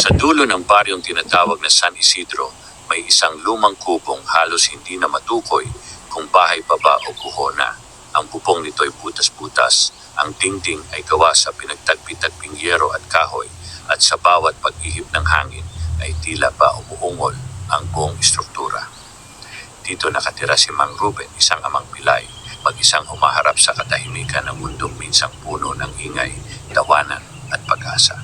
Sa dulo ng baryong tinatawag na San Isidro, may isang lumang kubong halos hindi na matukoy kung bahay pa ba o guho na. Ang bubong nito'y butas-butas, ang dingding ay gawa sa pinagtagpi-tagping yero at kahoy, at sa bawat pag-ihip ng hangin ay tila ba umuungol ang buong istruktura. Dito nakatira si Mang Ruben, isang amang pilay, mag-isang humaharap sa katahimikan ng mundong minsang puno ng ingay, tawanan at pag-asa.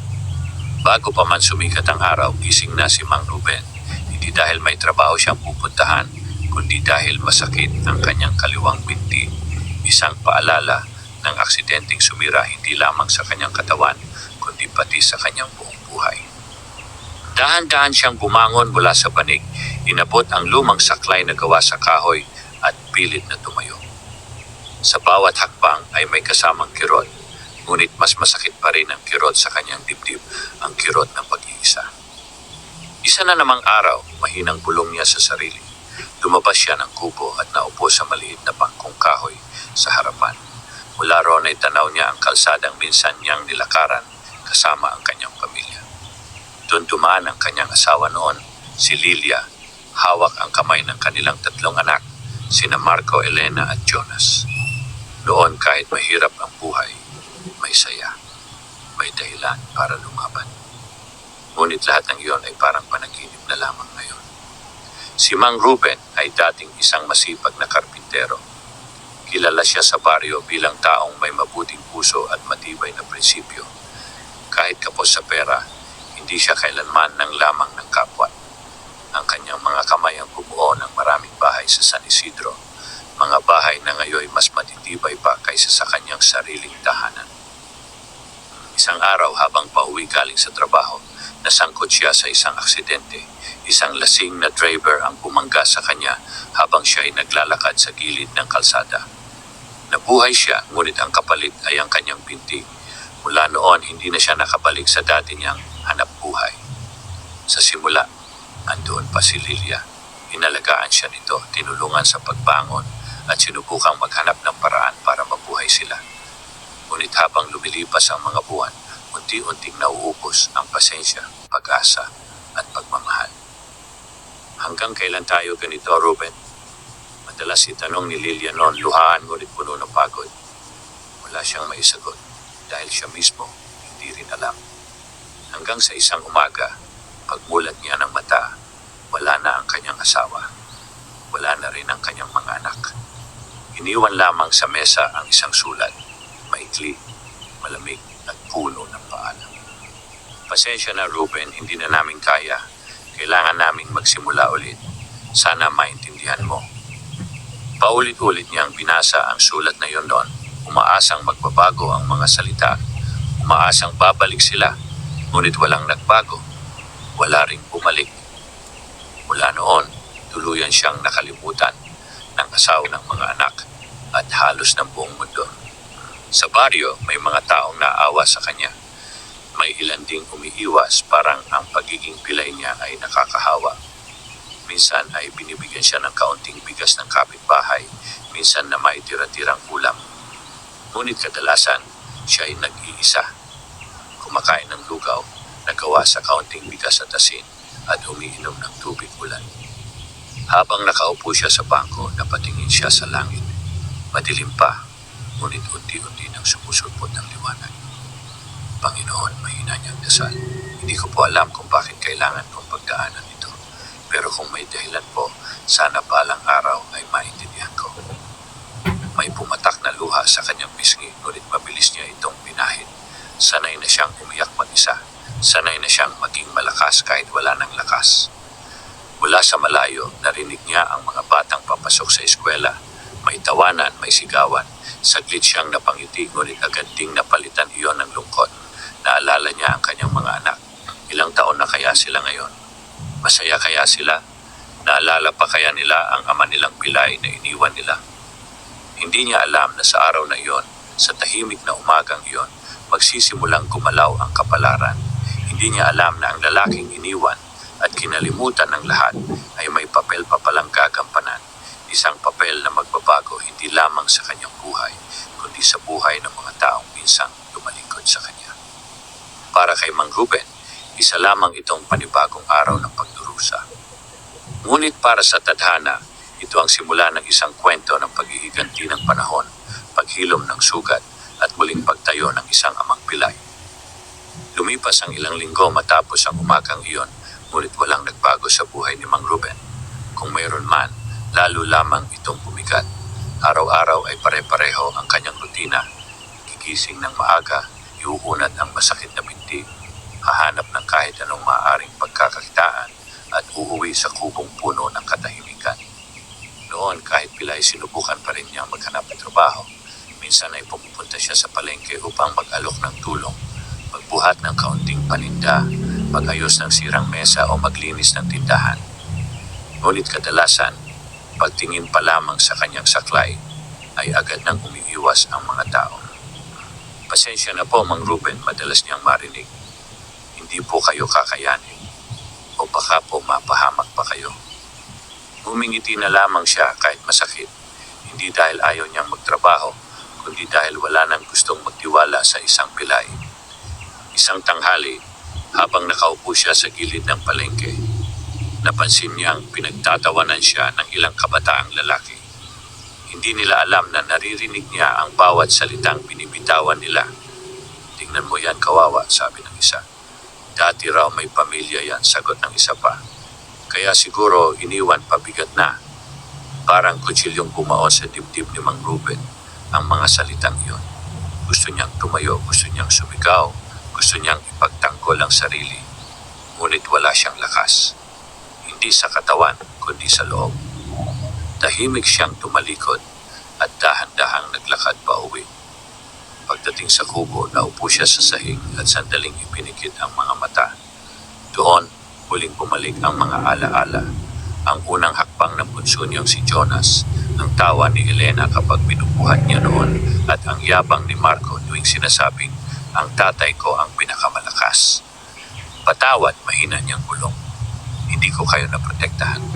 Bago pa man sumikat ang araw, gising na si Mang Ruben, hindi dahil may trabaho siyang pupuntahan, kundi dahil masakit ang kanyang kaliwang binti, isang paalala ng aksidenteng sumira hindi lamang sa kanyang katawan, kundi pati sa kanyang buong buhay. Dahan-dahan siyang bumangon mula sa banig, inabot ang lumang saklay na gawa sa kahoy at pilit na tumayo. Sa bawat hakbang ay may kasamang kirot, ngunit mas masakit pa rin ang kirot sa kanyang dibdib, ang kirot ng pag-iisa. Isa na namang araw, mahinang bulong niya sa sarili. Lumabas siya ng kubo at naupo sa maliit na bangkong kahoy sa harapan. Mula roon ay tanaw niya ang kalsadang minsan niyang nilakaran kasama ang kanyang pamilya. Doon dumaan ang kanyang asawa noon, si Lilia, hawak ang kamay ng kanilang tatlong anak, sina Marco, Elena at Jonas. Noon kahit mahirap ang buhay, may saya, may dahilan para lumaban. Ngunit lahat ng iyon ay parang panaginip na lamang ngayon. Si Mang Ruben ay dating isang masipag na karpintero. Kilala siya sa baryo bilang taong may mabuting puso at matibay na prinsipyo. Kahit kapos sa pera, hindi siya kailanman nang lamang ng kapwa. Ang kanyang mga kamay ang bumuo ng maraming bahay sa San Isidro, mga bahay na ngayon mas matitibay pa kaysa sa kanyang sariling tahanan. Isang araw habang pauwi galing sa trabaho, nasangkot siya sa isang aksidente. Isang lasing na driver ang bumangga sa kanya habang siya ay naglalakad sa gilid ng kalsada. Nabuhay siya, ngunit ang kapalit ay ang kanyang binti. Mula noon, hindi na siya nakabalik sa dati niyang hanap buhay. Sa simula, andoon pa si Lilia. Inalagaan siya nito, tinulungan sa pagbangon at sinubukang maghanap ng paraan para mabuhay sila. Ngunit habang lumilipas ang mga buwan, unti-unting nauubos ang pasensya, pag-asa at pagmamahal. Hanggang kailan tayo ganito, Ruben? Madalas itanong ni Lilia noon, luhaan ngunit puno ng pagod. Wala siyang maisagot dahil siya mismo hindi rin alam. Hanggang sa isang umaga, pagmulat niya ng mata, wala na ang kanyang asawa. Wala na rin ang kanyang mga anak. Iniwan lamang sa mesa ang isang sulat, maikli, malamig at puno ng paalam. Pasensya na, Ruben, hindi na namin kaya. Kailangan naming magsimula ulit. Sana maintindihan mo. Paulit-ulit niyang binasa ang sulat na yon noon. Umaasang magbabago ang mga salita. Umaasang babalik sila. Ngunit walang nagbago. Wala ring bumalik. Mula noon, tuluyan siyang nakalimutan ng asawa ng mga anak at halos ng buong mundo. Sa baryo, may mga taong naawa sa kanya. May ilan ding umiiwas, parang ang pagiging pilay niya ay nakakahawa. Minsan ay binibigyan siya ng kaunting bigas ng kapitbahay, minsan na maitira-tirang ulam. Ngunit kadalasan, siya ay nag-iisa. Kumakain ng lugaw, nagawa sa kaunting bigas at asin, at umiinom ng tubig ulan. Habang nakaupo siya sa bangko, napatingin siya sa langit. Madilim pa, ngunit unti-unti nang sumusulpot ang liwanag. Panginoon, mahina niyang dasal. Hindi ko po alam kung bakit kailangan kong pagdaanan ito. Pero kung may dahilan po, sana balang araw ay maintindihan ko. May pumatak na luha sa kanyang pisngi, ngunit mabilis niya itong pinahid. Sanay na siyang umiyak mag-isa. Sanay na siyang maging malakas kahit wala ng lakas. Mula sa malayo, narinig niya ang mga batang papasok sa eskwela. May tawanan, may sigawan. Saglit siyang napangiti, ngunit agad ding napalitan iyon ng lungkot. Naalala niya ang kanyang mga anak. Ilang taon na kaya sila ngayon? Masaya kaya sila? Naalala pa kaya nila ang ama nilang pilay na iniwan nila? Hindi niya alam na sa araw na iyon, sa tahimik na umagang iyon, magsisimulang gumalaw ang kapalaran. Hindi niya alam na ang lalaking iniwan at kinalimutan ng lahat ay may papel pa palang gagampanan. Isang papel na magbabago hindi lamang sa kanyang buhay, kundi sa buhay ng mga taong minsang lumalingkod sa kanya. Para kay Mang Ruben, Isa lamang itong panibagong araw ng pagdurusa. Ngunit para sa tadhana, ito ang simula ng isang kwento ng paghihiganti ng panahon, paghilom ng sugat, at muling pagtayo ng isang amang pilay. Lumipas ang ilang linggo matapos ang umagang iyon, ngunit walang nagbago sa buhay ni Mang Ruben. Kung mayroon man, lalo lamang itong bumigat. Araw-araw ay pare-pareho ang kanyang rutina. Gigising ng maaga, iuunat ang masakit na binti, hahanap ng kahit anong maaaring pagkakakitaan, at uuwi sa kubong puno ng katahimikan. Noon, kahit pilay, sinubukan pa rin niyang maghanap ng trabaho. Minsan ay pumupunta siya sa palengke upang mag-alok ng tulong, magbuhat ng kaunting paninda, mag-ayos ng sirang mesa o maglinis ng tindahan. Ngunit kadalasan, pagtingin pa lamang sa kanyang saklay, ay agad nang umiiwas ang mga tao. Pasensya na po, Mang Ruben, madalas niyang marinig. Hindi po kayo kakayanin. O baka po mapahamak pa kayo. Humingiti na lamang siya kahit masakit. Hindi dahil ayaw niyang magtrabaho, kundi dahil wala nang gustong magtiwala sa isang pilay. Isang tanghali, habang nakaupo siya sa gilid ng palengke, napansin niyang pinagtatawanan siya ng ilang kabataang lalaki. Hindi nila alam na naririnig niya ang bawat salitang binibitawan nila. Tingnan mo yan, kawawa, sabi ng isa. Dati raw may pamilya yan, sagot ng isa pa. Kaya siguro iniwan pabigat na. Parang kutsilyong bumaon sa dibdib ni Mang Ruben ang mga salitang iyon. Gusto niyang tumayo, gusto niyang sumigaw, gusto niyang ipagtanggol ang sarili. Ngunit wala siyang lakas. Hindi sa katawan, kundi sa loob. Tahimik siyang tumalikod at dahan-dahang naglakad pa uwi. Pagdating sa kubo, naupo siya sa sahig at sandaling ipinikit ang mga mata. Doon, huling bumalik ang mga alaala. Ang unang hakbang ng bunso niyang si Jonas, ang tawa ni Elena kapag binubuhat niya noon, at ang yabang ni Marco tuwing sinasabing, ang tatay ko ang pinakamalakas. Patawad, mahina niyang bulong. Hindi ko kayo naprotektahan.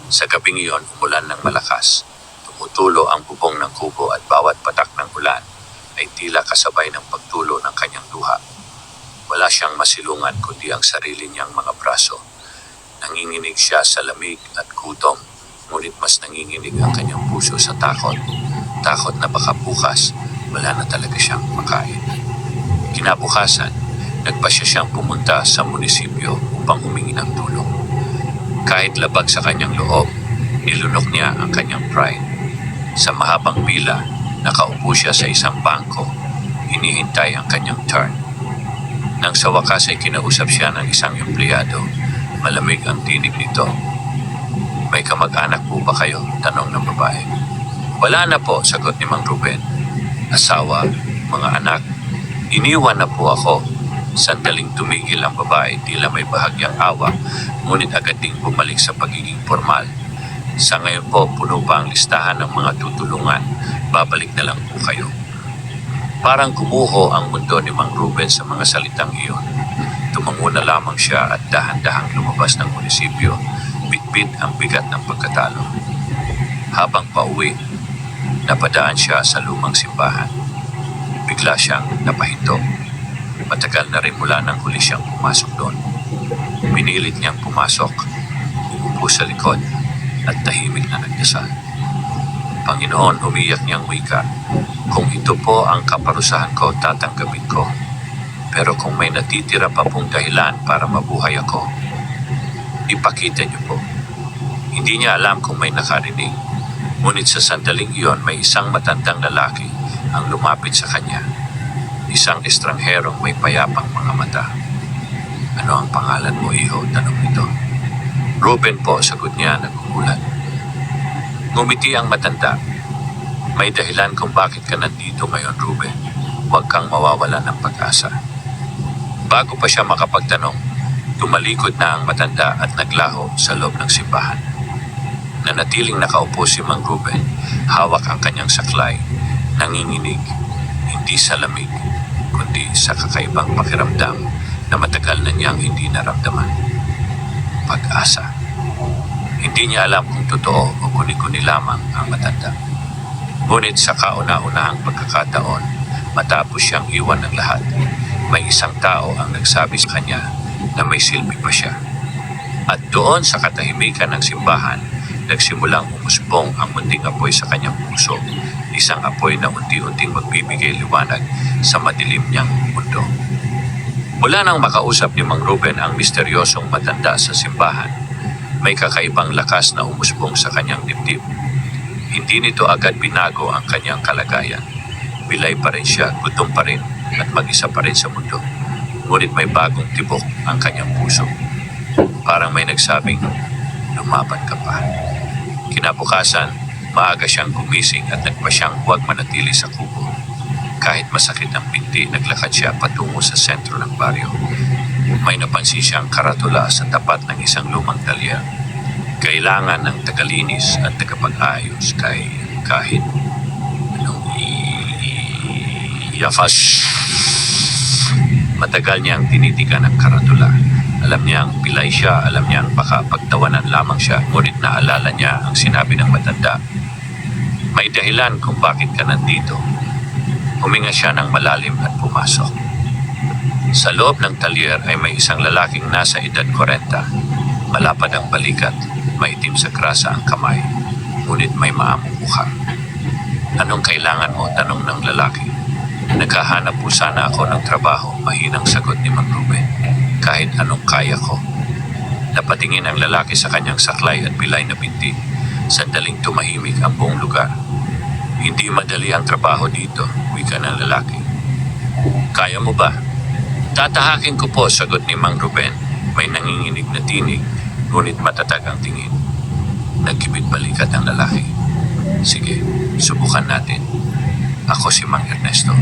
Sa gabing iyon, umulan ng malakas. Tumutulo ang bubong ng kubo at bawat patak ng ulan ay tila kasabay ng pagtulo ng kanyang luha. Wala siyang masilungan kundi ang sarili niyang mga braso. Nanginginig siya sa lamig at gutom, ngunit mas nanginginig ang kanyang puso sa takot. Takot na baka bukas, wala na talaga siyang makain. Kinabukasan, nagpasya siyang pumunta sa munisipyo upang humingi ng tulong. Kahit labag sa kanyang loob, nilunok niya ang kanyang pride. Sa mahabang pila, nakaupo siya sa isang bangko, hinihintay ang kanyang turn. Nang sa wakas ay kinausap siya ng isang empleyado, malamig ang tinig nito. May kamag-anak po ba kayo? Tanong ng babae. Wala na po, sagot ni Mang Ruben. Asawa, mga anak, iniwan na po ako. Sandaling tumigil ang babae, tila may bahagyang awa, ngunit agad ding bumalik sa pagiging formal. Sa ngayon po, puno pa ang listahan ng mga tutulungan. Babalik na lang po kayo. Parang kumuho ang mundo ni Mang Ruben sa mga salitang iyon. Tumango na lamang siya at dahan-dahang lumabas ng munisipyo, bitbit ang bigat ng pagkatalo. Habang pauwi, napadaan siya sa lumang simbahan. Bigla siyang napahinto. Matagal na rin mula nang huli siyang pumasok doon. Pinilit niyang pumasok, umupo sa likod, at tahimik na nagdasal. Panginoon, umiyak niyang wika, kung ito po ang kaparusahan ko, tatanggapin ko. Pero kung may natitira pa pong dahilan para mabuhay ako, ipakita niyo po. Hindi niya alam kung may nakarinig, ngunit sa sandaling iyon may isang matandang lalaki ang lumapit sa kanya. Isang estrangherong may payapang mga mata. Ano ang pangalan mo, iho? Tanong nito. Ruben po, sagot niya nagugulat. Ngumiti ang matanda. May dahilan kung bakit ka nandito ngayon, Ruben. Huwag kang mawawala ng pag-asa. Bago pa siya makapagtanong, tumalikod na ang matanda at naglaho sa loob ng simbahan. Nanatiling nakaupo si Mang Ruben, hawak ang kanyang saklay, nanginginig, hindi sa lamig, kundi sa kakaibang pakiramdam na matagal na niyang hindi naramdaman. Pag-asa. Hindi niya alam kung totoo o kuni-kuni lamang ang matanda. Ngunit sa kauna-unahang pagkakataon, matapos siyang iwan ng lahat, may isang tao ang nagsabi sa kanya na may silbi pa siya. At doon sa katahimikan ng simbahan, nagsimulang umusbong ang munting apoy sa kanyang puso, isang apoy na unti-unting magbibigay liwanag sa madilim niyang mundo. Mula nang makausap ni Mang Ruben ang misteryosong matanda sa simbahan, may kakaibang lakas na umusbong sa kanyang dibdib. Hindi nito agad binago ang kanyang kalagayan. Pilay pa rin siya, gutom pa rin, at mag-isa pa rin sa mundo. Ngunit may bagong tibok ang kanyang puso. Parang may nagsabing, lumaban ka pa. Kinabukasan, maaga siyang gumising at nagpa siyang huwag manatili sa kubo. Kahit masakit ang binti, naglakad siya patungo sa sentro ng baryo. May napansin siyang karatula sa tapat ng isang lumang talyer. Kailangan ng tagalinis at tagapag-ayos kahit anong iyafas. Matagal niyang tinitigan ang karatula. Alam niyang pilay siya, alam niyang baka pagtawanan lamang siya, ngunit naalala niya ang sinabi ng matanda. May dahilan kung bakit ka nandito. Huminga siya ng malalim at pumasok. Sa loob ng talyer ay may isang lalaking nasa edad 40. Malapad ang balikat, maitim sa grasa ang kamay, ngunit may maamong mukha. Anong kailangan mo? Tanong ng lalaki. Naghahanap po sana ako ng trabaho, mahinang sagot ni Mang Ruben. Kahit anong kaya ko. Napatingin ang lalaki sa kanyang saklay at pilay na binti. Sandaling tumahimik ang buong lugar. Hindi madali ang trabaho dito, wika ng lalaki. Kaya mo ba? Tatahakin ko po, sagot ni Mang Ruben. May nanginginig na tinig, ngunit matatag ang tingin. Nagkibit balikat ang lalaki. Sige, subukan natin. Ako si Mang Ernesto.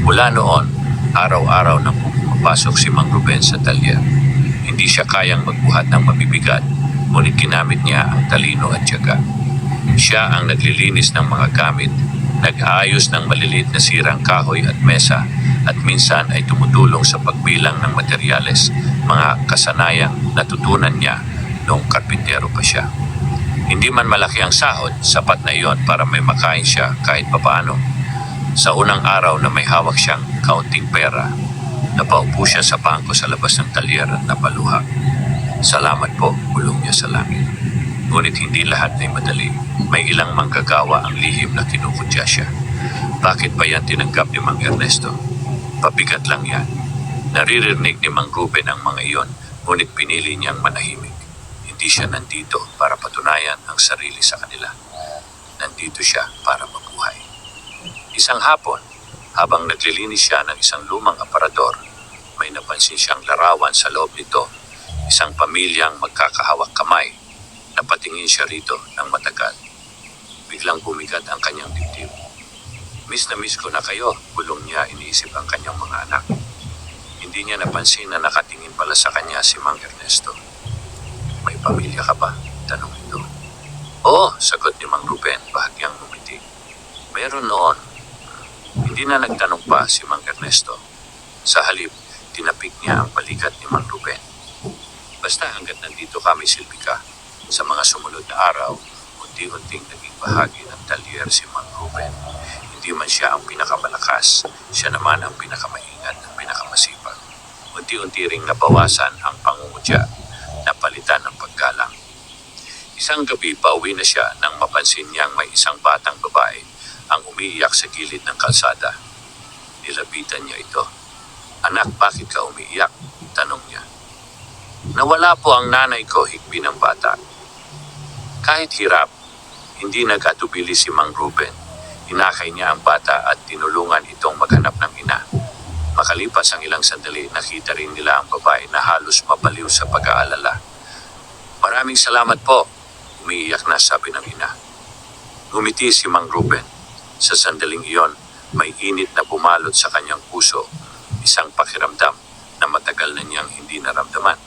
Mula noon, araw-araw nang pumapasok si Mang Ruben sa talyer. Hindi siya kayang magbuhat ng mabibigat, ngunit ginamit niya ang talino at tiyaga. Siya ang naglilinis ng mga gamit, nag-aayos ng maliliit na sirang kahoy at mesa, at minsan ay tumutulong sa pagbilang ng materyales, mga kasanayang natutunan niya noong karpintero pa siya. Hindi man malaki ang sahod, sapat na iyon para may makain siya kahit papaano. Sa unang araw na may hawak siyang kaunting pera, napaupo siya sa bangko sa labas ng talyer at napaluha. Salamat po, bulong niya sa langit. Ngunit hindi lahat ay madali. May ilang manggagawa ang lihim na kinukutya siya. Bakit ba yan tinanggap ni Mang Ernesto? Pabigat lang yan. Naririnig ni Mang Ruben ang mga iyon, ngunit pinili niyang manahimik. Hindi siya nandito para patunayan ang sarili sa kanila. Nandito siya para mabuhay. Isang hapon, habang naglilinis siya ng isang lumang aparador, may napansin siyang larawan sa loob nito, isang pamilyang magkakahawak kamay. Napatingin siya rito ng matagal. Biglang bumigat ang kanyang dibdib. Miss na miss ko na kayo, bulong niya, iniisip ang kanyang mga anak. Hindi niya napansin na nakatingin pala sa kanya si Mang Ernesto. May pamilya ka ba? Tanong ito. Oo, sagot ni Mang Ruben, bahagyang ngumiti. Meron noon. Hindi na nagtanong pa si Mang Ernesto. Sa halip, tinapik niya ang balikat ni Mang Ruben. Basta hanggat nandito kami silbi ka. Sa mga sumunod na araw, unti-unting naging bahagi ng talyer si Mang Ruben. Hindi man siya ang pinakamalakas, siya naman ang pinakamaingat at pinakamasipag. Unti-unti ring nabawasan ang pangungutya, napalitan ng paggalang. Isang gabi pauwi na siya nang mapansin niyang may isang batang babae ang umiiyak sa gilid ng kalsada. Nilapitan niya ito. Anak, bakit ka umiiyak? Tanong niya. Nawala po ang nanay ko, higbi ng bata. Kahit hirap, hindi nag-atubili si Mang Ruben. Hinakay niya ang bata at tinulungan itong maghanap ng ina. Makalipas ang ilang sandali, nakita rin nila ang babae na halos mabaliw sa pag-aalala. Maraming salamat po, umiiyak na sabi ng ina. Ngumiti si Mang Ruben. Sa sandaling iyon, may init na bumalot sa kanyang puso, isang pakiramdam na matagal na niyang hindi naramdaman.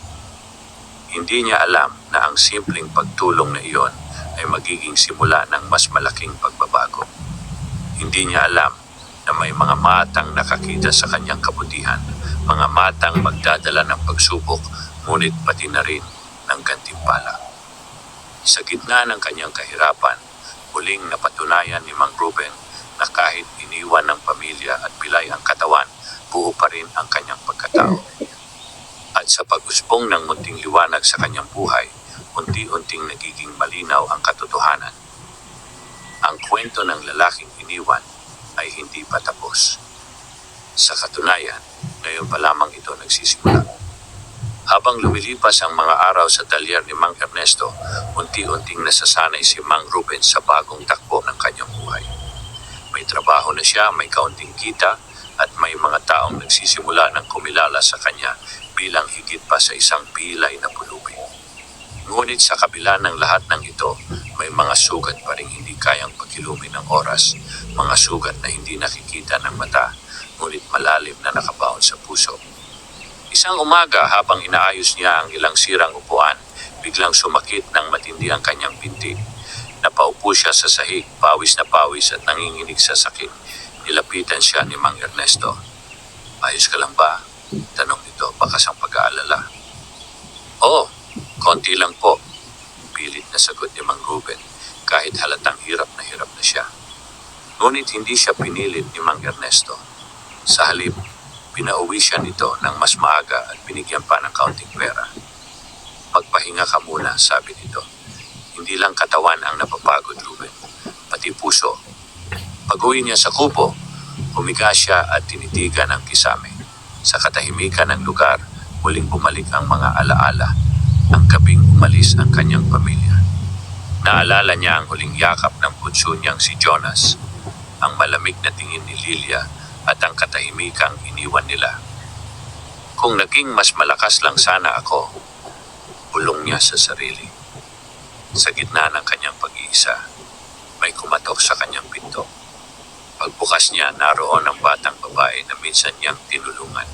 Hindi niya alam na ang simpleng pagtulong na iyon ay magiging simula ng mas malaking pagbabago. Hindi niya alam na may mga matang nakakita sa kanyang kabutihan, mga matang magdadala ng pagsubok, ngunit pati na rin ng gantimpala. Sa gitna ng kanyang kahirapan, muling napatunayan ni Mang Ruben na kahit iniwan ng pamilya at pilay ang katawan, buo pa rin ang kanyang pagkatao. At sa pag-usbong ng munting liwanag sa kanyang buhay, unti-unting nagiging malinaw ang katotohanan. Ang kwento ng lalaking iniwan ay hindi pa tapos. Sa katunayan, ngayon pa lamang ito nagsisimula. Habang lumilipas ang mga araw sa talyer ni Mang Ernesto, unti-unting nasasanay si Mang Ruben sa bagong takbo ng kanyang buhay. May trabaho na siya, may kaunting kita, at may mga taong nagsisimula ng kumilala sa kanya bilang higit pa sa isang pilay na pulubi. Ngunit sa kabila ng lahat ng ito, may mga sugat pa rin hindi kayang pagkilumin ng oras, mga sugat na hindi nakikita ng mata, ngunit malalim na nakabaon sa puso. Isang umaga habang inaayos niya ang ilang sirang upuan, biglang sumakit ng matindi ang kanyang binti. Napaupo siya sa sahig, pawis na pawis at nanginginig sa sakit. Nilapitan siya ni Mang Ernesto. "Ayos ka lang ba?" tanong nito, bakas ang pag-aalala. "Oo, konti lang po," pilit na sagot ni Mang Ruben, kahit halatang hirap na siya. Ngunit hindi siya pinilit ni Mang Ernesto. Sa halip, pinauwi siya nito ng mas maaga at binigyan pa ng kaunting pera. "Magpahinga ka muna," sabi nito. "Hindi lang katawan ang napapagod, Ruben, pati puso." Pag-uwi niya sa kubo, humiga siya at tinitigan ang kisame. Sa katahimikan ng lugar, muling bumalik ang mga alaala. Ang gabing umalis ang kanyang pamilya. Naalala niya ang huling yakap ng bunso niyang si Jonas, ang malamig na tingin ni Lilia at ang katahimikang iniwan nila. "Kung naging mas malakas lang sana ako," bulong niya sa sarili. Sa gitna ng kanyang pag-iisa, may kumatok sa kanyang pinto. Pagbukas niya, naroon ang batang babae na minsan niyang tinulungan,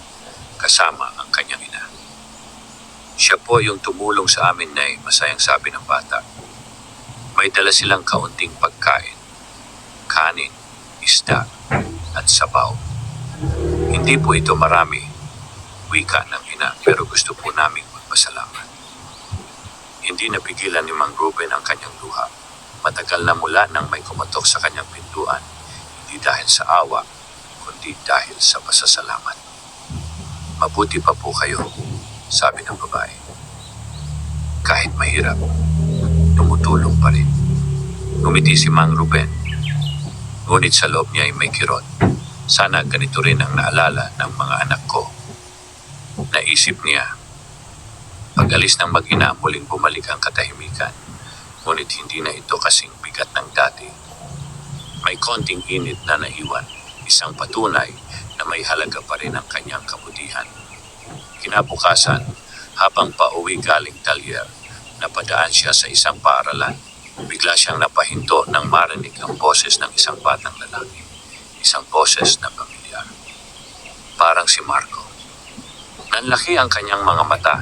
kasama ang kanyang ina. "Siya po yung tumulong sa amin, Nay," masayang sabi ng bata. May dala silang kaunting pagkain, kanin, isda, at sabaw. "Hindi po ito marami," wika ng ina, "pero gusto po naming magpasalamat." Hindi napigilan ni Mang Ruben ang kanyang luha. Matagal na mula nang may kumatok sa kanyang pintuan, hindi dahil sa awa, kundi dahil sa pasasalamat. "Mabuti pa po kayo," sabi ng babae. Kahit mahirap, tumutulong pa rin. Ngumiti si Mang Ruben. Ngunit sa loob niya ay may kirot. Sana ganito rin ang naalala ng mga anak ko. Naisip niya. Pag-alis ng mag-ina, muling bumalik ang katahimikan. Ngunit hindi na ito kasing bigat ng dati. May konting init na naiwan, isang patunay na may halaga pa rin ang kanyang kabutihan. Kinabukasan, habang pauwi galing talyer, napadaan siya sa isang paaralan. Bigla siyang napahinto nang marinig ang boses ng isang batang lalaki. Isang boses na pamilyar. Parang si Marco. Nanlaki ang kanyang mga mata.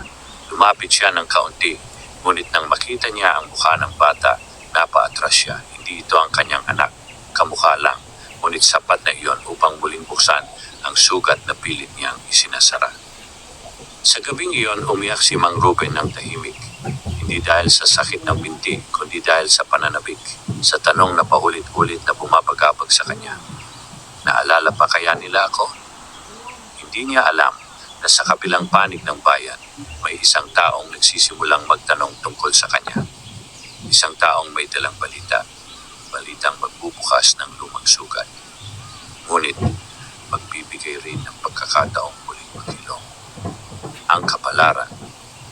Lumapit siya ng kaunti, ngunit nang makita niya ang mukha ng bata, napaatras siya. Hindi ito ang kanyang anak. Kamukha lang, ngunit sapat na iyon upang muling buksan ang sugat na pilit niyang isinasara. Sa gabing iyon, umiyak si Mang Ruben ng tahimik. Hindi dahil sa sakit ng binti, kundi dahil sa pananabik, sa tanong na paulit-ulit na bumabagabag sa kanya. Naalala pa kaya nila ako? Hindi niya alam na sa kabilang panig ng bayan, may isang taong nagsisimulang magtanong tungkol sa kanya. Isang taong may dalang balita. Balitang magbubukas ng lumang sugat. Ngunit, magbibigay rin ng pagkakataong muling magilong. Ang kapalaran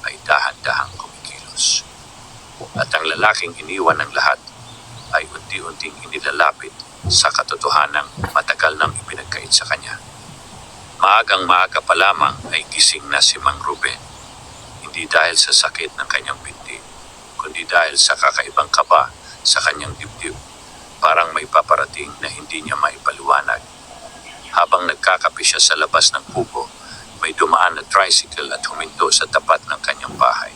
ay dahan-dahang kumikilos. At ang lalaking iniwan ng lahat ay unti-unting inilalapit sa katotohanang matagal nang ipinagkait sa kanya. Maagang-maaga pa lamang ay gising na si Mang Ruben. Hindi dahil sa sakit ng kanyang binti, kundi dahil sa kakaibang kaba sa kanyang dibdib. Parang may paparating na hindi niya maipaliwanag. Habang nagkakape siya sa labas ng kubo, may dumaan na tricycle at huminto sa tapat ng kanyang bahay.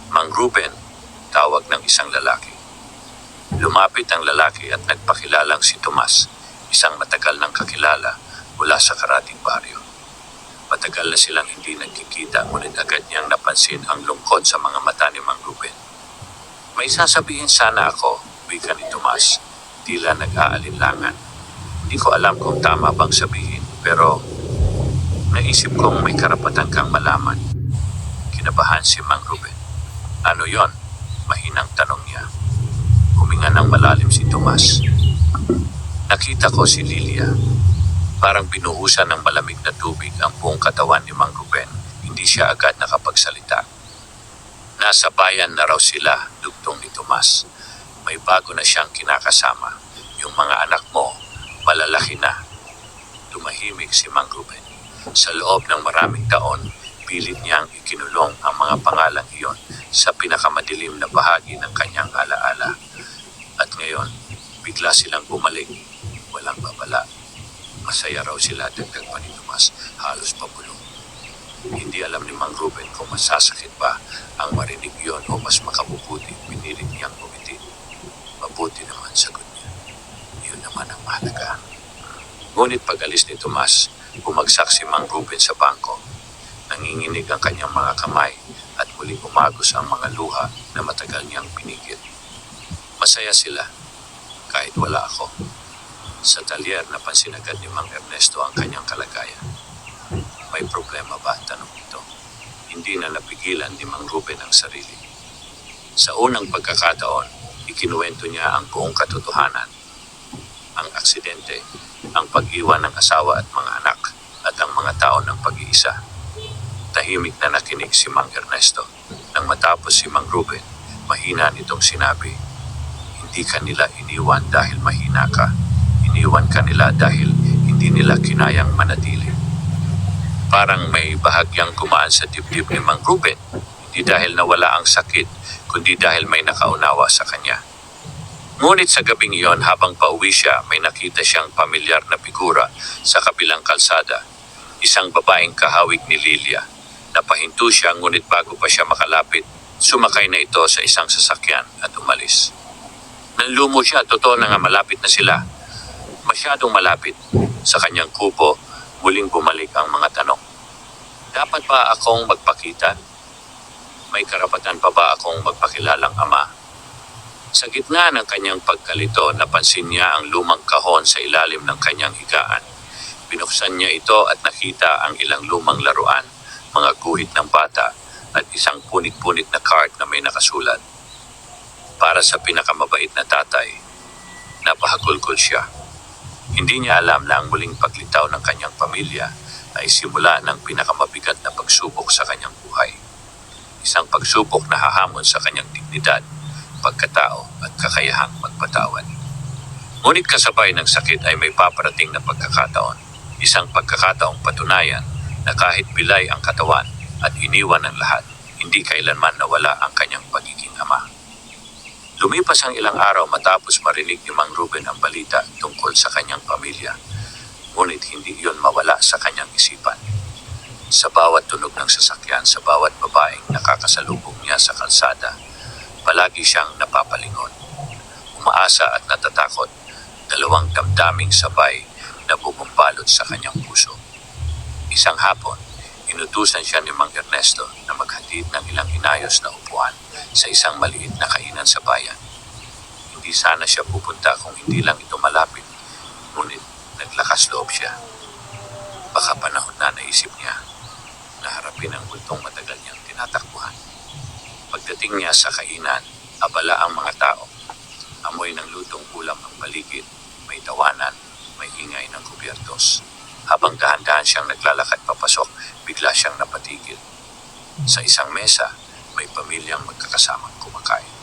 "Mang Ruben," tawag ng isang lalaki. Lumapit ang lalaki at nagpakilalang si Tomas, isang matagal ng kakilala mula sa karating baryo. Matagal na silang hindi nagkikita, ngunit agad niyang napansin ang lungkot sa mga mata ni Mang Ruben. "May sasabihin sana ako," wika ni Tomas, tila nag-aalinlangan. "Hindi ko alam kung tama bang sabihin, pero Naisip kong may karapatan kang malaman. Kinabahan si Mang Ruben. Ano yon? Mahinang tanong niya. Huminga ng malalim si Tomas. Nakita ko si Lilia. Parang binuhusan ng malamig na tubig ang buong katawan ni Mang Ruben. Hindi siya agad nakapagsalita. Nasa bayan na raw sila, dugtong ni Tomas. May bago na siyang kinakasama. Yung mga anak mo, malalaki na. Tumahimik si Mang Ruben. Sa loob ng maraming taon, pilit niyang ikinulong ang mga pangalang iyon sa pinakamadilim na bahagi ng kanyang alaala. At ngayon, bigla silang bumalik. Walang babala. Masaya raw sila, dagdag pa ni Tomas, halos pabulong. Hindi alam ni Mang Ruben kung masasakit ba ang marinig iyon o mas makabubuti, pinilit niyang umiti. Mabuti naman, sagot niya. Iyon naman ang mahalaga. Ngunit pag-alis ni Tomas, bumagsak si Mang Ruben sa bangko. Nanginginig ang kanyang mga kamay at muling umagos ang mga luha na matagal niyang pinigil. Masaya sila, kahit wala ako. Sa talyer, napansin agad ni Mang Ernesto ang kanyang kalagayan. May problema ba? Tanong ito. Hindi na napigilan ni Mang Ruben ang sarili. Sa unang pagkakataon, ikinuwento niya ang buong katotohanan. Ang aksidente, ang pag-iwan ng asawa at mga anak, at ang mga taon ng pag-iisa. Tahimik na nakinig si Mang Ernesto. Nang matapos si Mang Ruben, mahina nitong sinabi, hindi ka nila iniwan dahil mahina ka. Iniwan ka nila dahil hindi nila kinayang manatili. Parang may bahagyang gumaan sa dibdib ni Mang Ruben, hindi dahil nawala ang sakit, kundi dahil may nakaunawa sa kanya. Ngunit sa gabing iyon, habang pauwi siya, may nakita siyang pamilyar na figura sa kabilang kalsada. Isang babaeng kahawig ni Lilia. Napahinto siya, ngunit bago pa siya makalapit, sumakay na ito sa isang sasakyan at umalis. Nanlumo siya, totoo na nga malapit na sila. Masyadong malapit. Sa kanyang kubo, muling bumalik ang mga tanong. Dapat ba akong magpakita? May karapatan pa ba akong magpakilalang ama? Sa gitna ng kanyang pagkalito, napansin niya ang lumang kahon sa ilalim ng kanyang higaan. Binuksan niya ito at nakita ang ilang lumang laruan, mga guhit ng bata, at isang punit-punit na card na may nakasulat. Para sa pinakamabait na tatay, napahagulgol siya. Hindi niya alam na ang muling paglitaw ng kanyang pamilya ay simula ng pinakamabigat na pagsubok sa kanyang buhay. Isang pagsubok na hahamon sa kanyang dignidad, pagkatao at kakayahang magpatawad. Ngunit kasabay ng sakit ay may paparating na pagkakataon. Isang pagkakataong patunayan na kahit pilay ang katawan at iniwan ng lahat, hindi kailanman nawala ang kanyang pagiging ama. Lumipas ang ilang araw matapos marinig ni Mang Ruben ang balita tungkol sa kanyang pamilya. Ngunit hindi iyon mawala sa kanyang isipan. Sa bawat tunog ng sasakyan, sa bawat babaeng nakakasalubong niya sa kalsada, palagi siyang napapalingon. Umaasa at natatakot, dalawang damdaming sabay na bumumbalot sa kanyang puso. Isang hapon, inutusan siya ni Mang Ernesto na maghatid ng ilang inayos na upuan sa isang maliit na kainan sa bayan. Hindi sana siya pupunta kung hindi lang ito malapit, ngunit naglakas loob siya. Baka panahon na, naisip niya, na harapin ang multong matagal niyang tinatakbuhan. Pagdating niya sa kainan, abala ang mga tao. Amoy ng lutong ulam ang paligid, may tawanan, may ingay ng kubyertos. Habang dahan-dahan siyang naglalakad papasok, bigla siyang napatigil. Sa isang mesa, may pamilyang magkakasamang kumakain.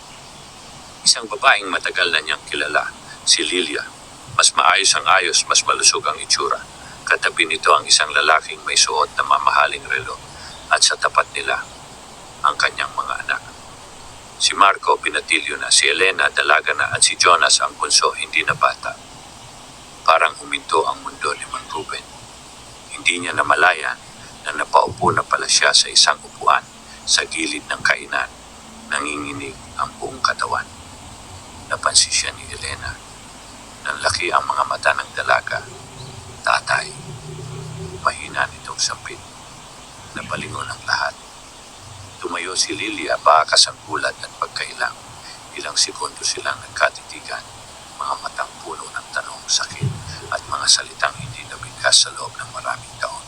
Isang babaeng matagal na niyang kilala, si Lilia. Mas maayos ang ayos, mas malusog ang itsura. Katabi nito ang isang lalaking may suot na mamahaling relo, at sa tapat nila, ang kanyang mga anak. Si Marco, pinatilyo na, si Elena, dalaga na, at si Jonas, ang bunso, hindi na bata. Parang huminto ang mundo ni Mang Ruben. Hindi niya namalayan na napaupo na pala siya sa isang upuan sa gilid ng kainan. Nanginginig ang buong katawan. Napansin siya ni Elena. Nanlaki ang mga mata ng dalaga. Tatay. Mahina nitong sampit. Napalingon ang lahat. Tumayo si Lilia, bakas ang gulat at pagkailang. Ilang segundo silang nagkatitigan. Mga matang puno ng tanong, sakit, at mga salitang hindi nabigkas sa loob ng maraming taon.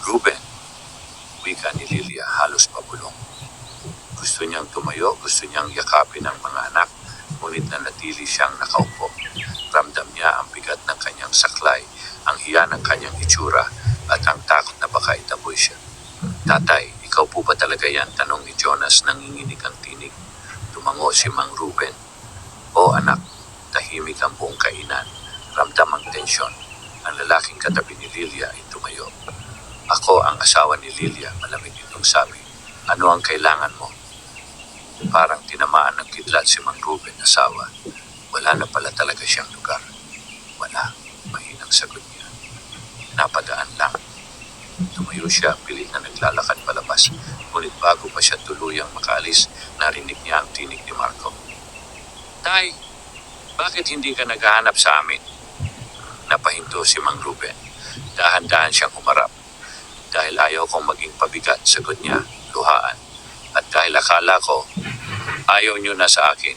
Ruben, wika ni Lilia halos pabulong. Gusto niyang tumayo, gusto niyang yakapin ang mga anak, ngunit nanatili siyang nakaupo. Ramdam niya ang bigat ng kanyang saklay, ang hiya ng kanyang itsura, at ang takot na baka itaboy siya. Tatay, ikaw po ba talaga yan? Tanong ni Jonas, nanginginig ang tinig. Tumango si Mang Ruben. O anak, tahimik ang buong kainan. Ramdam ang tensyon. Ang lalaking katabi ni Lilia ay tumayo. Ako ang asawa ni Lilia, malamig itong sabi. Ano ang kailangan mo? Parang tinamaan ng kidlat si Mang Ruben, asawa. Wala na pala talaga siyang lugar. Wala, mahinang sagot niya. Napadaan lang. Tumayo siya, pilit na naglalakad palabas. Ngunit bago pa siya tuluyang makaalis, narinig niya ang tinig ni Marco. Tay, bakit hindi ka naghahanap sa amin? Napahinto si Mang Ruben. Dahan-dahan siyang humarap. Dahil ayaw kong maging pabigat, sagot niya, luhaan. At dahil akala ko, ayaw niyo na sa akin.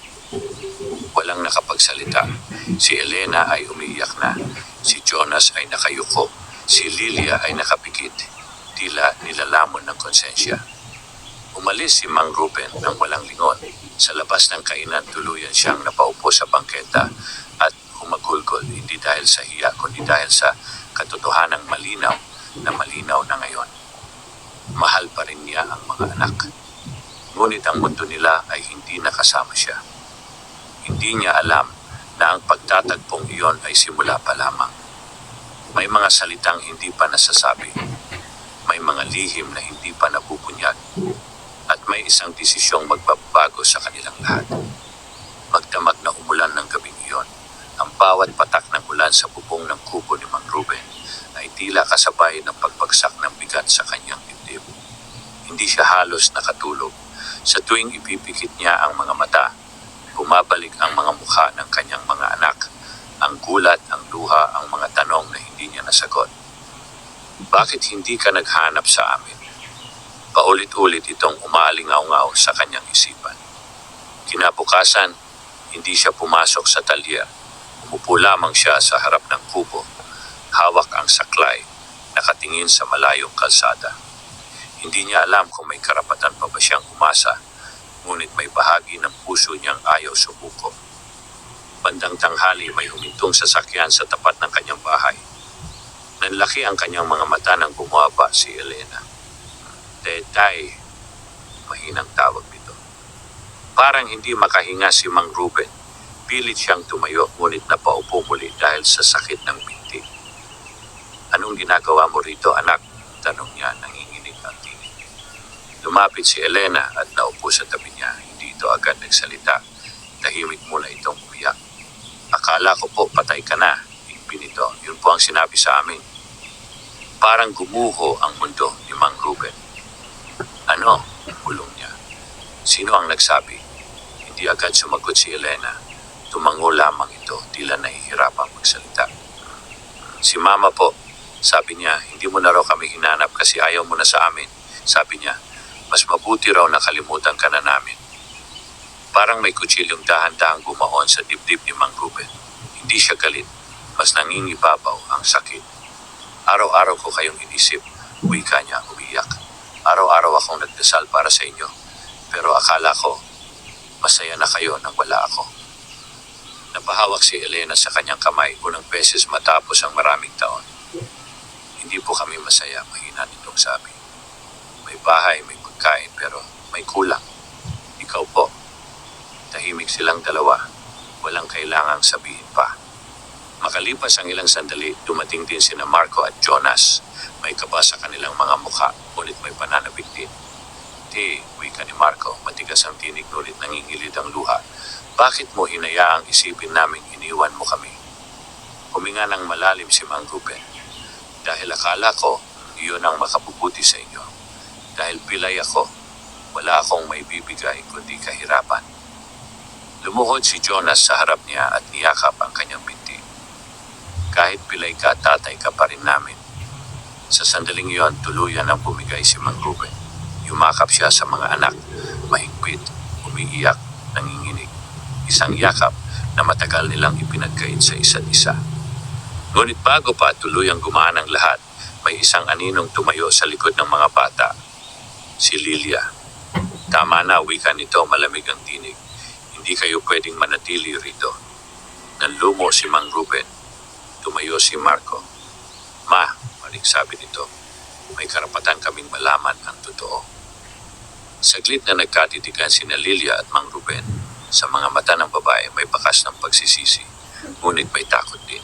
Walang nakapagsalita. Si Elena ay umiiyak na. Si Jonas ay nakayuko. Si Lilia ay nakapikit. Tila nilalamon ng konsensya. Umalis si Mang Ruben nang walang lingon. Sa labas ng kainan, tuluyan siyang napaupo sa bangketa at humagulgol, hindi dahil sa hiya, kundi dahil sa katotohanang malinaw na ngayon. Mahal pa rin niya ang mga anak. Ngunit ang mundo nila ay hindi nakasama siya. Hindi niya alam na ang pagtatagpong iyon ay simula pa lamang. May mga salitang hindi pa nasasabi. May mga lihim na hindi pa nabubunyag. At may isang desisyong magbabago sa kanilang lahat. Magdamag na umulan ng gabing iyon. Ang bawat patak ng ulan sa bubong ng kubo ni Mang Ruben ay tila kasabay ng pagbagsak ng bigat sa kanyang dibdib. Hindi siya halos nakatulog. Sa tuwing ipipikit niya ang mga mata, bumabalik ang mga mukha ng kanyang mga anak. Ang gulat, ang luha, ang mga tanong na hindi niya nasagot. Bakit hindi ka naghanap sa amin? Paulit-ulit itong umaalingaw-ngaw sa kanyang isipan. Kinabukasan, hindi siya pumasok sa talyer. Umupo lamang siya sa harap ng kubo. Hawak ang saklay, nakatingin sa malayong kalsada. Hindi niya alam kung may karapatan pa ba siyang umasa, ngunit may bahagi ng puso niyang ayaw subuko. Bandang tanghali, may humintong sasakyan sa tapat ng kanyang bahay. Nanlaki ang kanyang mga mata nang bumaba si Elena. Tetay, mahinang tawag nito. Parang hindi makahinga si Mang Ruben. Pilit siyang tumayo, ngunit napaupo muli dahil sa sakit ng binti. Anong ginagawa mo rito, anak? Tanong niya, nanginginig ang tinig. Lumapit si Elena at naupo sa tabi niya. Hindi ito agad nagsalita. Tahimik muna itong umiyak. Akala ko po patay ka na. Higpin ito. Yun po ang sinabi sa amin. Parang gumuho ang mundo ni Mang Ruben. Ano? Bulong niya. Sino ang nagsabi? Hindi agad sumagot si Elena. Tumango lamang ito, tila nahihirapang magsalita. Si Mama po, sabi niya, hindi mo na raw kami hinanap kasi ayaw mo na sa amin. Sabi niya, mas mabuti raw nakalimutan ka na namin. Parang may kutsilyong dahan-dahang gumaon sa dibdib ni Mang Ruben. Hindi siya galit, mas nangingibabaw ang sakit. Araw-araw ko kayong inisip, wika niya, umiyak. Araw-araw akong nagdasal para sa inyo. Pero akala ko, masaya na kayo nang wala ako. Napahawak si Elena sa kanyang kamay unang beses matapos ang maraming taon. Hindi po kami masaya, mahina nitong sabi. May bahay, may pagkain, pero may kulang. Ikaw po. Tahimik silang dalawa. Walang kailangang sabihin pa. Makalipas ang ilang sandali, dumating din sina Marco at Jonas. May kaba sa kanilang mga mukha, ngunit may pananabik din. Wika ni Marco, matigas ang tinig ngunit nangingilid ang luha. Bakit mo hinayaang isipin naming iniwan mo kami? Huminga ng malalim si Mang Ruben. Dahil akala ko, iyon ang makabubuti sa inyo. Dahil pilay ako, wala akong may bibigay kundi kahirapan. Lumuhod si Jonas sa harap niya at niyakap ang kanyang binti. Kahit pilay ka, tatay ka pa rin namin. Sa sandaling iyon, tuluyan ang bumigay si Mang Ruben. Yumakap siya sa mga anak, mahigpit, umiiyak, nanginginig. Isang yakap na matagal nilang ipinagkait sa isa't isa. Ngunit bago pa tuluyang gumaan ang lahat, May isang aninong tumayo sa likod ng mga bata. Si Lilia. Tama na, wika nito, malamig ang tinig. Hindi kayo pwedeng manatili rito. Nanlumo si Mang Ruben. Tumayo si Marco. Ma, maling sabi nito, may karapatan kaming malaman ang totoo. Saglit na nagkatitigan sina Lilia at Mang Ruben. Sa mga mata ng babae may bakas ng pagsisisi, ngunit may takot din.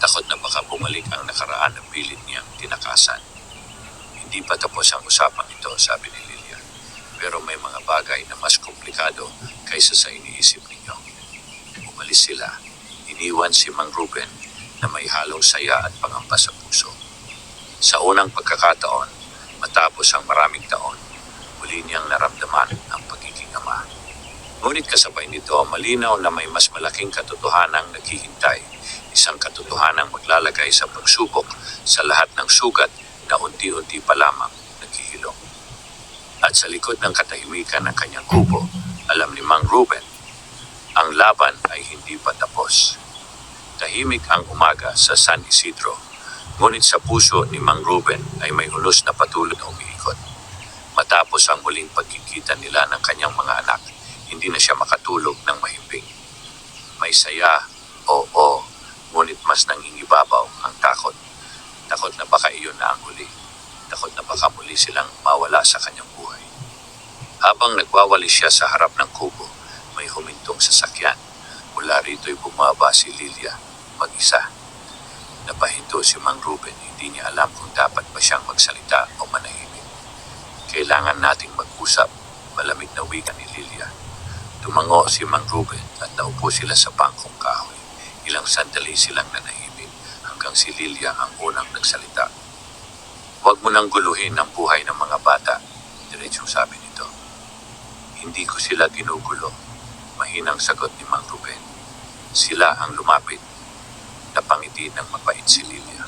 Takot na baka bumalik ang nakaraan ng pilit niyang tinakasan. Hindi pa tapos ang usapang ito, sabi ni Lilia. Pero may mga bagay na mas komplikado kaysa sa iniisip ninyo. Umalis sila. Iniwan si Mang Ruben na may halong saya at pangamba sa puso. Sa unang pagkakataon, matapos ang maraming taon, muli niyang naramdaman ang pagiging ama. Ngunit kasabay nito, malinaw na may mas malaking katotohanang naghihintay. Isang katotohanang maglalagay sa pagsubok sa lahat ng sugat na unti-unti pa lamang naghihilom. At sa likod ng katahimikan ng kanyang kubo, alam ni Mang Ruben, ang laban ay hindi pa tapos. Tahimik ang umaga sa San Isidro, ngunit sa puso ni Mang Ruben ay may unos na patuloy na umiikot. Matapos ang muling pagkikita nila ng kanyang mga anak, hindi na siya makatulog ng mahimbing. May saya, oo, ngunit mas nangingibabaw ang takot. Takot na baka iyon na ang huli. Takot na baka muli silang mawala sa kanyang buhay. Habang nagwawali siya sa harap ng kubo, may humintong sasakyan. Mula rito'y bumaba si Lilia, mag-isa. Napahinto si Mang Ruben, hindi niya alam kung dapat ba siyang magsalita o manahimik. Kailangan nating mag-usap, malamig na wika ni Lilia. Tumango si Mang Ruben at naupo sila sa bangkong kahoy. Ilang sandali silang nanahimik hanggang si Lilia ang unang nagsalita. Huwag mo nang guluhin ang buhay ng mga bata, diretsong sabi nito. Hindi ko sila ginugulo, mahinang sagot ni Mang Ruben. Sila ang lumapit. Napangiti ng mapait si Lilia.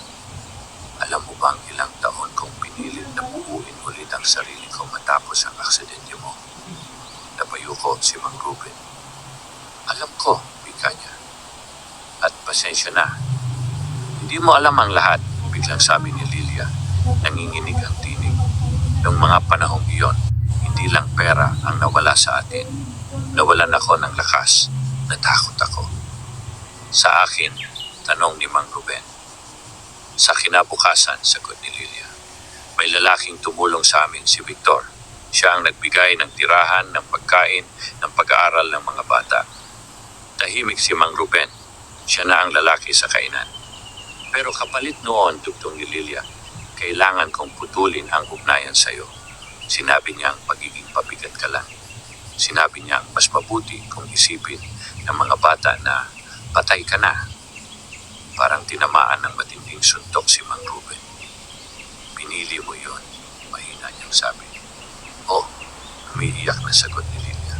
Alam mo bang ilang taon kong pinilit na buuin ulit ang sarili ko matapos ang aksidente mo? Napayo ko si Mang Ruben. Alam ko, wika niya. At pasensya na. Hindi mo alam ang lahat, biglang sabi ni Lilia. Nanginginig ang tinig. Noong mga panahong iyon, hindi lang pera ang nawala sa atin. Nawalan ako ng lakas. Natakot ako. Sa akin, tanong ni Mang Ruben. Sa kinabukasan, sagot ni Lilia. May lalaking tumulong sa amin, si Victor. Siya ang nagbigay ng tirahan, ng pagkain, ng pag-aaral ng mga bata. Tahimik si Mang Ruben. Siya na ang lalaki sa kainan. Pero kapalit noon, dugtong ni Lilia, kailangan kong putulin ang ugnayan sa'yo. Sinabi niyang pagiging pabigat ka lang. Sinabi niyang mas mabuti kung isipin ng mga bata na patay ka na. Parang tinamaan ng matinding suntok si Mang Ruben. Pinili mo yon, mahina niyang sabi. Oh, umiiyak na sagot ni Lilia.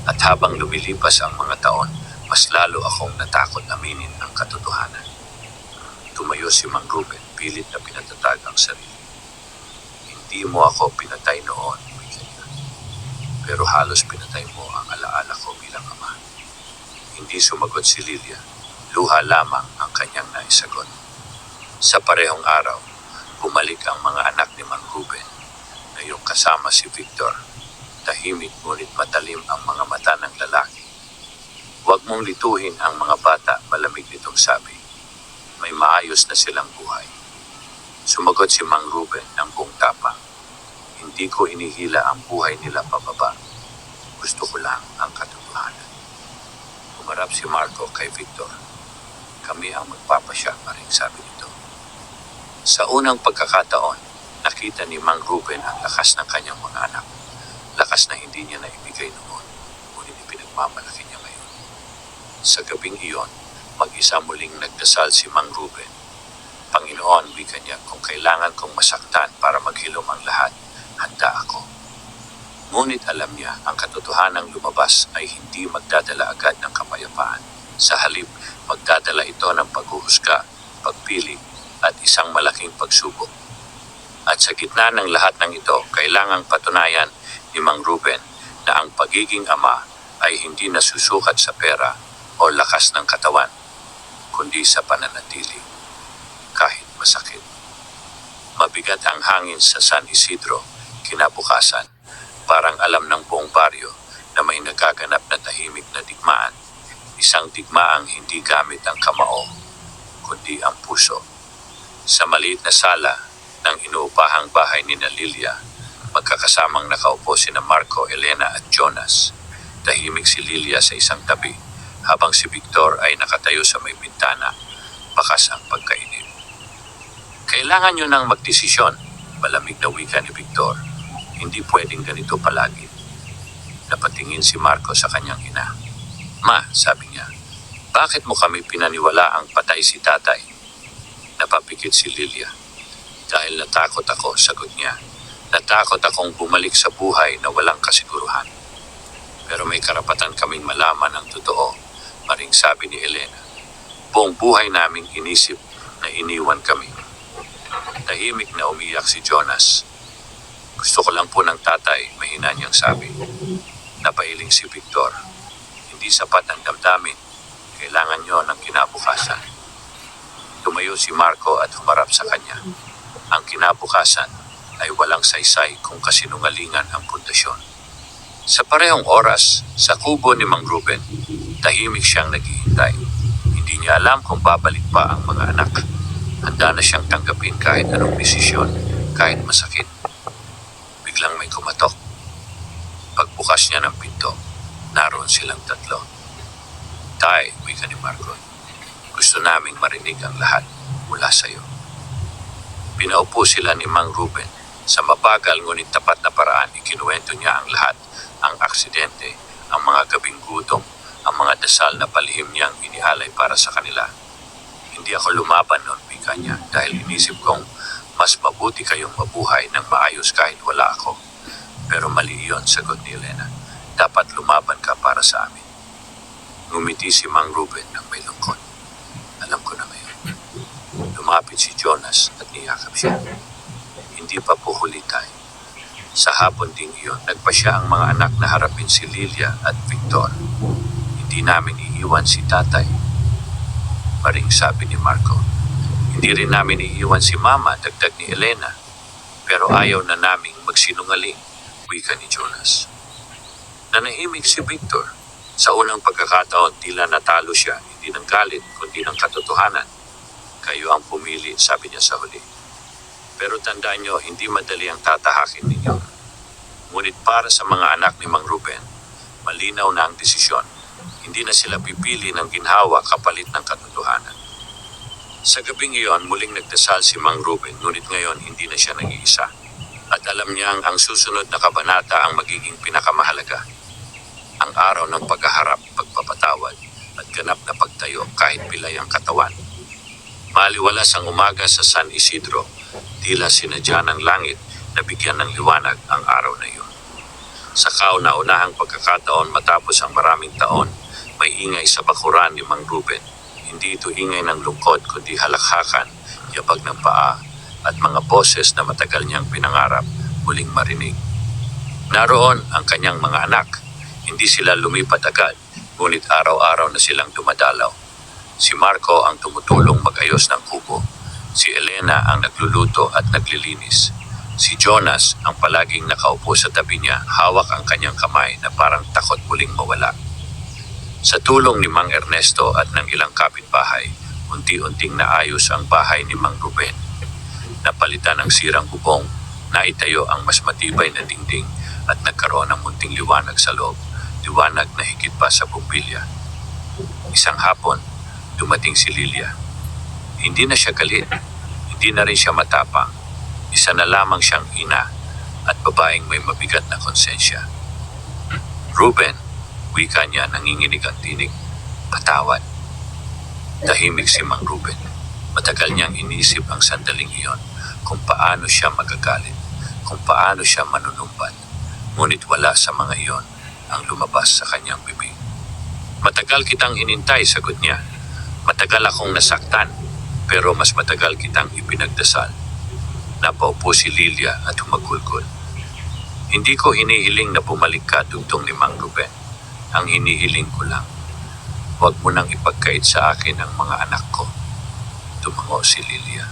At habang lumilipas ang mga taon, mas lalo akong natakot aminin ang katotohanan. Tumayo si Mang Ruben, pilit na pinatatag ang sarili. Hindi mo ako pinatay noon, wika niya. Pero halos pinatay mo ang alaala ko bilang ama. Hindi sumagot si Lilia. Luha lamang ang kanyang naisagot. Sa parehong araw, bumalik ang mga anak ni Mang Ruben. Ngayong kasama si Victor. Tahimik ngunit matalim ang mga mata ng lalaki. Huwag mong lituhin ang mga bata, malamig nitong sabi. May maayos na silang buhay. Sumagot si Mang Ruben ng buong tapang. Hindi ko inihila ang buhay nila pababa. Gusto ko lang ang katotohanan. Humarap si Marco kay Victor. Kami ang magpapasya, maring sabi nito. Sa unang pagkakataon, nakita ni Mang Ruben ang lakas ng kanyang mga anak. Lakas na hindi niya naibigay noon, ngunit ipinagmamalaki niya ngayon. Sa gabing iyon, mag-isa muling nagdasal si Mang Ruben. Panginoon, wika niya, kung kailangan kong masaktan para maghilom ang lahat, handa ako. Ngunit alam niya, ang katotohanang lumabas ay hindi magdadala agad ng kapayapaan. Sa halip, magdadala ito ng paghuhusga, pagpili, at isang malaking pagsubok. At sa gitna ng lahat ng ito, kailangang patunayan ni Mang Ruben na ang pagiging ama ay hindi nasusukat sa pera o lakas ng katawan, kundi sa pananatili, kahit masakit. Mabigat ang hangin sa San Isidro, kinabukasan. Parang alam ng buong baryo na may nagaganap na tahimik na digmaan. Isang digmaang hindi gamit ang kamao, kundi ang puso. Sa maliit na sala ng inuupahang bahay ni Lilia, magkakasamang nakaupo sina Marco, Elena at Jonas. Tahimik si Lilia sa isang tabi, habang si Victor ay nakatayo sa may bintana, bakas ang pagkainip. Kailangan nyo nang magdesisyon, malamig na wika ni Victor. Hindi pwedeng ganito palagi. Napatingin si Marco sa kanyang ina. Ma, sabi niya, bakit mo kami pinaniwala ang patay si tatay? Napapikit si Lilia. Dahil natakot ako, sagot niya. Natakot akong bumalik sa buhay na walang kasiguruhan. Pero may karapatan kaming malaman ang totoo, maring sabi ni Elena. Buong buhay naming inisip na iniwan kami. Tahimik na umiyak si Jonas. Gusto ko lang po ng tatay, mahina niyang sabi. Napahiling si Victor. Hindi sapat ang damdamin. Kailangan niyo ng kinabukasan. Tumayo si Marco at humarap sa kanya. Ang kinabukasan ay walang saysay kung kasinungalingan ang pundasyon. Sa parehong oras, sa kubo ni Mang Ruben, tahimik siyang naghihintay. Hindi niya alam kung babalik pa ang mga anak. Handa na siyang tanggapin kahit anong desisyon, kahit masakit. Biglang may kumatok. Pagbukas niya ng pinto, naroon silang tatlo. Tay, wika ni Marco. Gusto naming marinig ang lahat mula sa iyo. Pinaupo sila ni Mang Ruben. Sa mabagal ngunit tapat na paraan, ikinuwento niya ang lahat. Ang aksidente, ang mga gabing gutom, ang mga dasal na palihim niyang inihalay para sa kanila. Hindi ako lumaban noon, wika niya, dahil inisip kong mas mabuti kayong mabuhay ng maayos kahit wala ako. Pero mali iyon, sagot ni Elena. Dapat lumaban ka para sa amin. Ngumiti si Mang Ruben ng may lungkot. Alam ko na ngayon. Lumapit si Jonas at niyakap siya. Hindi pa po huli tayo. Sa hapon ding iyon, nagpasya ang mga anak na harapin si Lilia at Victor. Hindi namin iiwan si tatay, maring sabi ni Marco. Hindi rin namin iiwan si Mama, dagdag ni Elena. Pero ayaw na naming magsinungaling, wika ni Jonas. Nanahimik si Victor. Sa unang pagkakataon, tila natalo siya, hindi ng galit, kundi ng katotohanan. Kayo ang pumili, sabi niya sa huli. Pero tandaan niyo, hindi madali ang tatahakin ninyo. Ngunit para sa mga anak ni Mang Ruben, malinaw na ang desisyon. Hindi na sila pipili ng ginhawa kapalit ng katotohanan. Sa gabing iyon, muling nagdasal si Mang Ruben, ngunit ngayon hindi na siya nag-iisa. At alam niyang ang susunod na kabanata ang magiging pinakamahalaga. Ang araw ng paghaharap, pagpapatawad, at ganap na pagtayo kahit pilay ang katawan. Maliwalas ang umaga sa San Isidro, tila sinadya ng langit na bigyan ng liwanag ang araw na iyon. Sa kauna-unahang pagkakataon matapos ang maraming taon, may ingay sa bakuran ni Mang Ruben. Hindi ito ingay ng lungkot kundi halakhakan, yabag ng paa, at mga boses na matagal niyang pinangarap muling marinig. Naroon ang kanyang mga anak. Hindi sila lumipat agad, ngunit araw-araw na silang dumadalaw. Si Marco ang tumutulong mag-ayos ng kubo. Si Elena ang nagluluto at naglilinis. Si Jonas ang palaging nakaupo sa tabi niya, hawak ang kanyang kamay na parang takot muling mawala. Sa tulong ni Mang Ernesto at ng ilang kapitbahay, unti-unting naayos ang bahay ni Mang Ruben. Napalitan ang sirang bubong, naitayo ang mas matibay na dingding at nagkaroon ng munting liwanag sa loob, liwanag na higit pa sa bumbilya. Isang hapon, dumating si Lilia. Hindi na siya galit, hindi na rin siya matapang. Isa na lamang siyang ina at babaeng may mabigat na konsensya. Ruben, wika niya, nanginginig ang tinig. Patawad. Tahimik si Mang Ruben. Matagal niyang inisip ang sandaling iyon, kung paano siya magagalit, kung paano siya manunumbat. Ngunit wala sa mga iyon ang lumabas sa kanyang bibig. Matagal kitang inintay, sagot niya. Matagal akong nasaktan, pero mas matagal kitang ipinagdasal. Napaupo si Lilia at humagulgol. Hindi ko hinihiling na bumalik ka, dugtong ni Mang Ruben. Ang hinihiling ko lang, huwag mo nang ipagkait sa akin ang mga anak ko. Tumango si Lilia.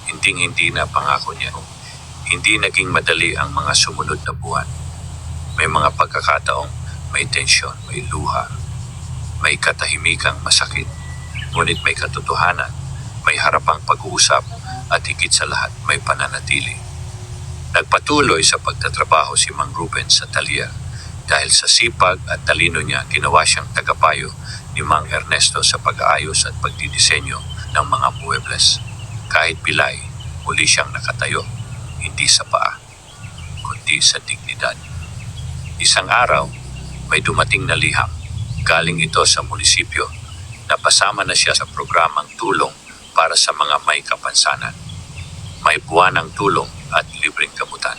Hinding-hindi na pangako niya. Hindi naging madali ang mga sumunod na buwan. May mga pagkakataong may tensyon, may luha, may katahimikang masakit. Ngunit may katotohanan, may harapang pag-uusap, at higit sa lahat may pananatili. Nagpatuloy sa pagtatrabaho si Mang Ruben sa Talier. Dahil sa sipag at talino niya, ginawa siyang tagapayo ni Mang Ernesto sa pag-aayos at pagdidisenyo ng mga muebles. Kahit pilay, muli siyang nakatayo, hindi sa paa, kundi sa dignidad. Isang araw, may dumating na liham. Galing ito sa munisipyo. Napasama na siya sa programang tulong para sa mga may kapansanan. May buwanang tulong at libreng gamutan.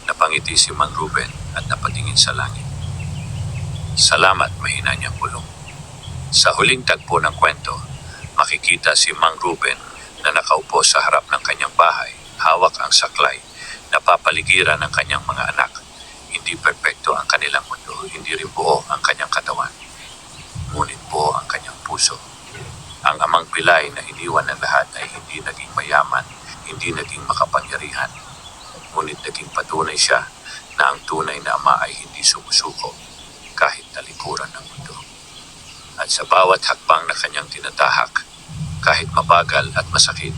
Napangiti si Mang Ruben at napatingin sa langit. Salamat, mahina niyang bulong. Sa huling tagpo ng kwento, makikita si Mang Ruben na nakaupo sa harap ng kanyang bahay, hawak ang saklay, napapaligiran ng kanyang mga anak. Hindi perpekto ang kanilang mundo, hindi rin buo ang kanyang katawan. Ngunit buo ang kanyang puso. Ang amang pilay na iniwan ng lahat ay hindi naging mayaman, hindi naging makapangyarihan. Ngunit naging patunay siya na ang tunay na ama ay hindi sumusuko kahit talikuran ng mundo. At sa bawat hakbang na kanyang tinatahak, kahit mabagal at masakit,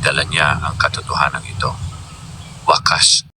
dala niya ang katotohanan ito. Wakas